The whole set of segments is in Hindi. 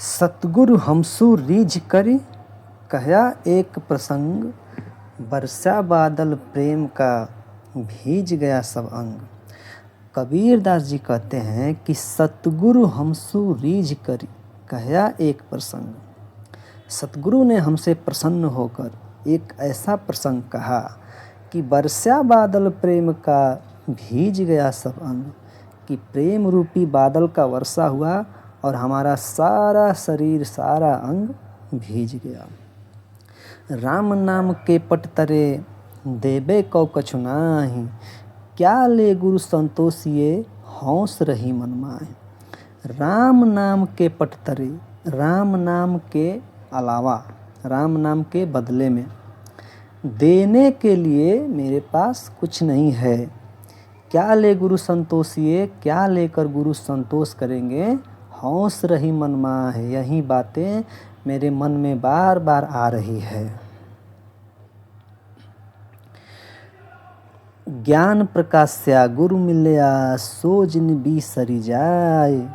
सतगुरु हमसु रीझ करि कहया एक प्रसंग, बरसा बादल प्रेम का भीज गया सब अंग। कबीर दास जी कहते हैं कि सतगुरु हमसु रीझ करि कहया एक प्रसंग। सतगुरु ने हमसे प्रसन्न होकर एक ऐसा प्रसंग कहा कि बरसा बादल प्रेम का भीज गया सब अंग, कि प्रेम रूपी बादल का वर्षा हुआ और हमारा सारा शरीर सारा अंग भीज गया। राम नाम के पट तरे देबे कौ कछु नाहि, क्या ले गुरु संतोषिए हौस रही मन माहि। राम नाम के पट तरे, राम नाम के अलावा, राम नाम के बदले में देने के लिए मेरे पास कुछ नहीं है। क्या ले गुरु संतोषिए, क्या लेकर गुरु संतोष करेंगे। हौस रही मन माहि, यही बातें मेरे मन में बार बार आ रही है। ज्ञान प्रकाश्या गुरु मिलया, सो जिन बिसरि जाय।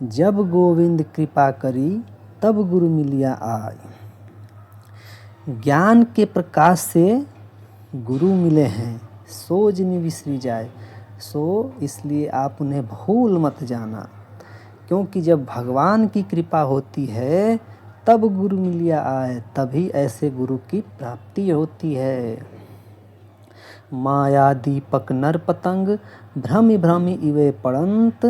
जब गोविंद कृपा करी, तब गुरु मिलिया आय। ज्ञान के प्रकाश से गुरु मिले हैं, सो जिन बिसरि जाय। सो इसलिए आप उन्हें भूल मत जाना, क्योंकि जब भगवान की कृपा होती है तब गुरु मिलिया आए, तभी ऐसे गुरु की प्राप्ति होती है। माया दीपक नर पतंग, भ्रमि भ्रमि इवे पड़ंत।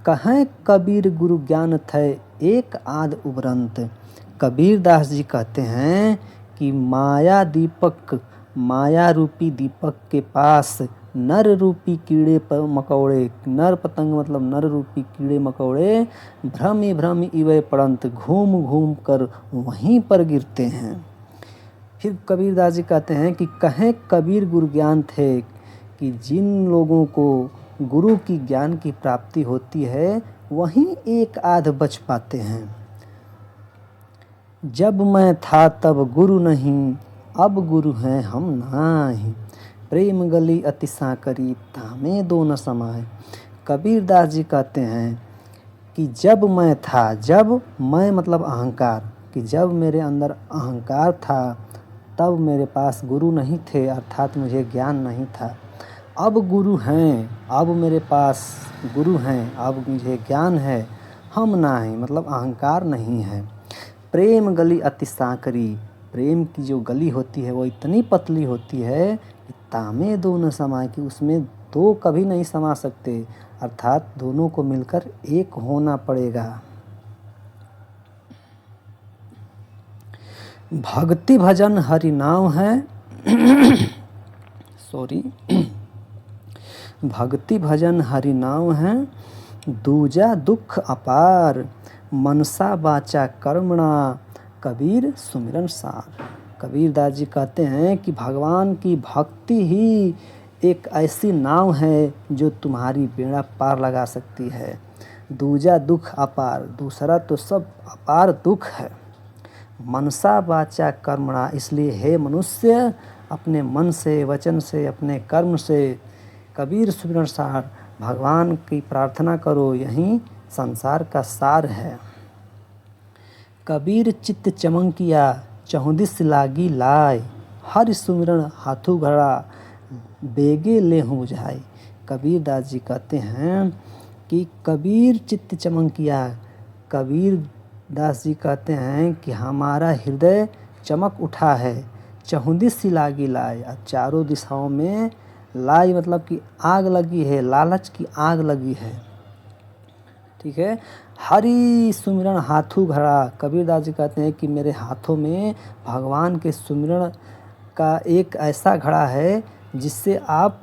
कहें कबीर गुरु ज्ञान थे, एक आध उबरंत। कबीर दास जी कहते हैं कि माया दीपक, माया रूपी दीपक के पास नर रूपी कीड़े मकोड़े, नर पतंग मतलब नर रूपी कीड़े मकोड़े, भ्रमि भ्रमि इवे पड़ंत, घूम घूम कर वहीं पर गिरते हैं। फिर कबीर दास जी कहते हैं कि कहें कबीर गुरु ज्ञान थे, कि जिन लोगों को गुरु की ज्ञान की प्राप्ति होती है वहीं एक आध बच पाते हैं। जब मैं था तब गुरु नहीं, अब गुरु हैं हम नाही। प्रेम गली अति साकरी, तामे दो न समाए। कबीर दास जी कहते हैं कि जब मैं था, जब मैं मतलब अहंकार, कि जब मेरे अंदर अहंकार था तब मेरे पास गुरु नहीं थे, अर्थात मुझे ज्ञान नहीं था। अब गुरु हैं, अब मेरे पास गुरु हैं, अब मुझे ज्ञान है, हम नाही मतलब अहंकार नहीं है। प्रेम गली अति साकरी, प्रेम की जो गली होती है वो इतनी पतली होती है कि तामे दो न समाए, कि उसमें दो कभी नहीं समा सकते, अर्थात दोनों को मिलकर एक होना पड़ेगा। भक्ति भजन हरि नाम है सॉरी भक्ति भजन हरि नाम है, दूजा दुख अपार। मनसा वाचा कर्मणा, कबीर सुमिरन सार। कबीर दास जी कहते हैं कि भगवान की भक्ति ही एक ऐसी नाव है जो तुम्हारी बेड़ा पार लगा सकती है। दूजा दुख अपार, दूसरा तो सब अपार दुख है। मनसा वाचा कर्मणा, इसलिए हे मनुष्य अपने मन से, वचन से, अपने कर्म से कबीर सुमिरन सार, भगवान की प्रार्थना करो, यही संसार का सार है। कबीर चित्त चमंकिया, चहुदिस लागी लाय। हरि सुमिरन हाथू घड़ा, बेगे लेहूं बुझाई। कबीर दास जी कहते हैं कि कबीर चित्त चमंकिया, कबीर दास जी कहते हैं कि हमारा हृदय चमक उठा है। चहुदिस लागी लाय, चारों दिशाओं में लाई मतलब कि आग लगी है, लालच की आग लगी है। ठीक है। हरि सुमिरन हाथू घड़ा, कबीर दास जी कहते हैं कि मेरे हाथों में भगवान के सुमिरन का एक ऐसा घड़ा है जिससे आप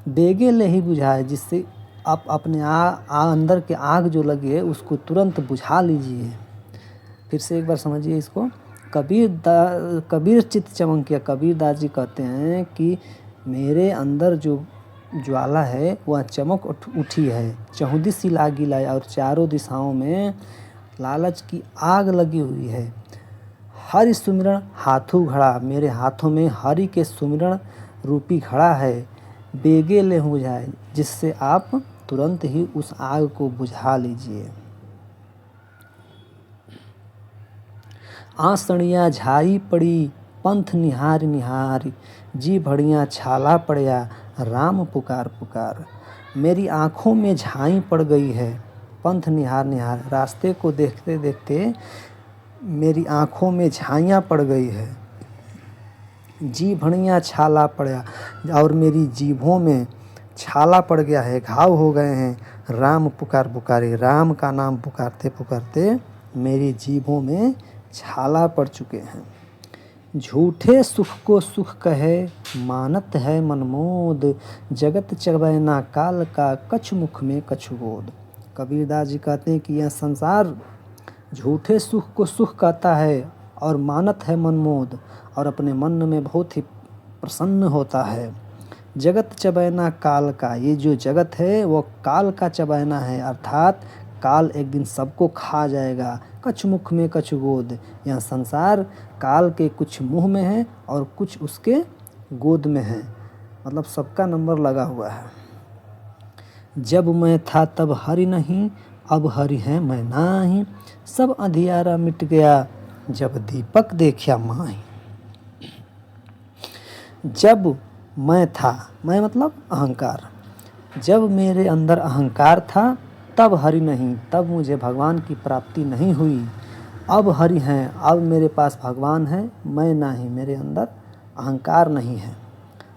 बेगे ले ही बुझाए, जिससे आप अपने अंदर के आग जो लगी है उसको तुरंत बुझा लीजिए। फिर से एक बार समझिए इसको। कबीर चित्त चमंकिया, कबीर दास जी कहते हैं कि मेरे अंदर जो ज्वाला है वह चमक उठी है। चहुदिस लागी लाय, और चारों दिशाओं में लालच की आग लगी हुई है। हरि सुमिरन हाथू घड़ा, मेरे हाथों में हरि के सुमिरन रूपी घड़ा है। बेगे ले बुझाए, जिससे आप तुरंत ही उस आग को बुझा लीजिए। आंसड़ियाँ झाई पड़ी पंथ निहार निहार, जी भड़ियाँ छाला पड़या राम पुकार पुकार। मेरी आँखों में झाई पड़ गई है पंथ निहार निहार, रास्ते को देखते देखते मेरी आँखों में झाइयाँ पड़ गई है, जी भड़ियाँ छाला पड़या, और मेरी जीभों में छाला पड़ गया है, घाव हो गए हैं। राम पुकार पुकारे, राम का नाम पुकारते पुकारते मेरी जीभों में छाला पड़ चुके हैं। झूठे सुख को सुख कहे मानत है मनमोद, जगत चबैना काल का कछ मुख में कछ गोद। कबीरदास जी कहते हैं कि यह संसार झूठे सुख को सुख कहता है और मानत है मनमोद, और अपने मन में बहुत ही प्रसन्न होता है। जगत चबैना काल का, ये जो जगत है वो काल का चबैना है, अर्थात काल एक दिन सबको खा जाएगा। कछ मुख में कछ गोद, यह संसार काल के कुछ मुंह में है और कुछ उसके गोद में है, मतलब सबका नंबर लगा हुआ है। जब मैं था तब हरि नहीं, अब हरि है मैं नाही, सब अंधियारा मिट गया जब दीपक देखा माही। जब मैं था, मैं मतलब अहंकार, जब मेरे अंदर अहंकार था तब हरि नहीं, तब मुझे भगवान की प्राप्ति नहीं हुई। अब हरि हैं, अब मेरे पास भगवान है, मैं नहीं, मेरे अंदर अहंकार नहीं है।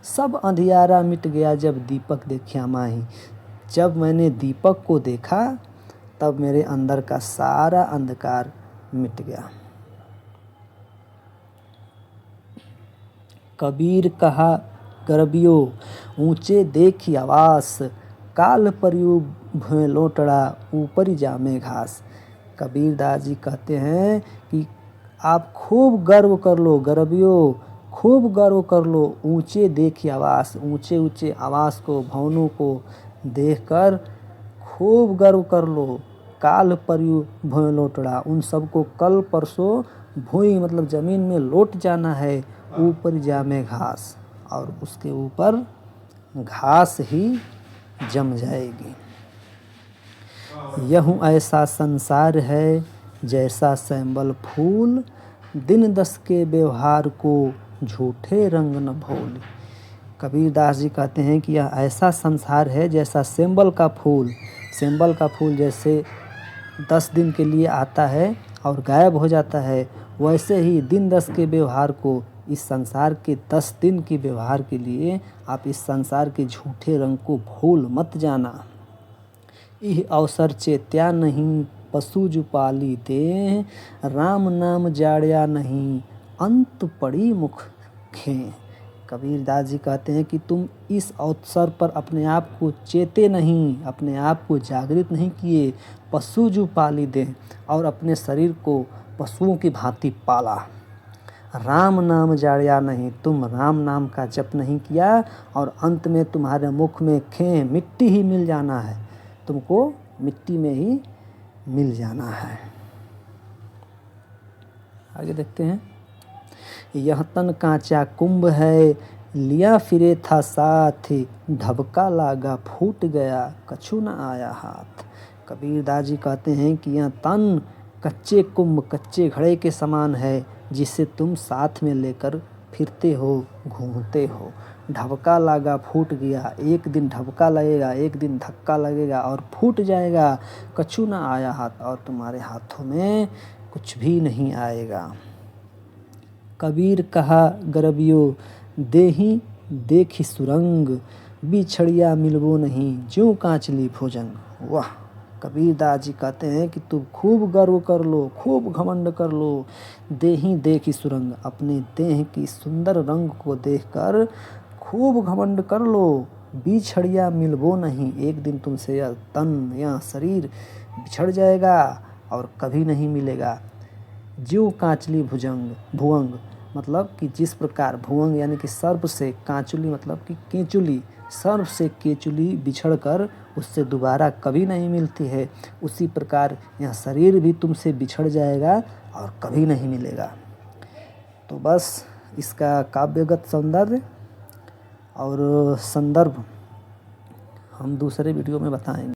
सब अंधियारा मिट गया जब दीपक देखा माही, जब मैंने दीपक को देखा तब मेरे अंदर का सारा अंधकार मिट गया। कबीर कहा गरबियो ऊंचे देखी आवास, काल परयु भुएं लोटड़ा ऊपरी जामे घास। कबीरदास जी कहते हैं कि आप खूब गर्व कर लो गरबियो, खूब गर्व कर लो, ऊंचे देखी आवास, ऊंचे ऊंचे आवास को, भवनों को देखकर खूब गर्व कर लो। काल परयु भुएं लोटड़ा, उन सबको कल परसों भुई मतलब ज़मीन में लौट जाना है। ऊपर जामे घास, और उसके ऊपर घास ही जम जाएगी। यहूँ ऐसा संसार है जैसा सैंबल फूल, दिन दस के व्यवहार को झूठे रंग न भोल। कबीरदास जी कहते हैं कि यह ऐसा संसार है जैसा सैंबल का फूल, सैंबल का फूल जैसे 10 दिन के लिए आता है और गायब हो जाता है, वैसे ही दिन 10 के व्यवहार को, इस संसार के 10 दिन के व्यवहार के लिए आप इस संसार के झूठे रंग को भूल मत जाना। यह अवसर चेत्या नहीं पशु जो पाली दे, राम नाम जाड़या नहीं अंत पड़ी मुख खें। कबीरदास जी कहते हैं कि तुम इस अवसर पर अपने आप को चेते नहीं, अपने आप को जागृत नहीं किए। पशु जो पाली दे, और अपने शरीर को पशुओं की भांति पाला। राम नाम जाड़या नहीं, तुम राम नाम का जप नहीं किया, और अंत में तुम्हारे मुख में खें मिट्टी ही मिल जाना है, तुमको मिट्टी में ही मिल जाना है। आगे देखते हैं। यह तन कांचा कुंभ है, लिया फिरे था साथ, ढबका लागा फूट गया कछु न आया हाथ। कबीरदास जी कहते हैं कि यह तन कच्चे कुंभ, कच्चे घड़े के समान है, जिसे तुम साथ में लेकर फिरते हो, घूमते हो। ढबका लागा फूट गया, एक दिन ढबका लगेगा, एक दिन धक्का लगेगा और फूट जाएगा। कछु न आया हाथ, और तुम्हारे हाथों में कुछ भी नहीं आएगा। कबीर कहा गरबियो देही देखी सुरंग, बिछड़िया मिलबो नहीं ज्यों कांचली भुजंग। वाह, कबीरदास जी कहते हैं कि तुम खूब गर्व कर लो, खूब घमंड कर लो। देही देखी सुरंग, अपने देह की सुंदर रंग को देखकर खूब घमंड कर लो। बिछड़िया मिलबो नहीं, एक दिन तुमसे यह तन, यह शरीर बिछड़ जाएगा और कभी नहीं मिलेगा। ज्यों कांचली भुवंग मतलब कि जिस प्रकार भुवंग यानी कि सर्प से, कांचुली मतलब कि केंचुली, सर्प से केंचुली बिछड़कर उससे दोबारा कभी नहीं मिलती है, उसी प्रकार यह शरीर भी तुमसे बिछड़ जाएगा और कभी नहीं मिलेगा। तो बस इसका काव्यगत सौंदर्य और संदर्भ हम दूसरे वीडियो में बताएंगे।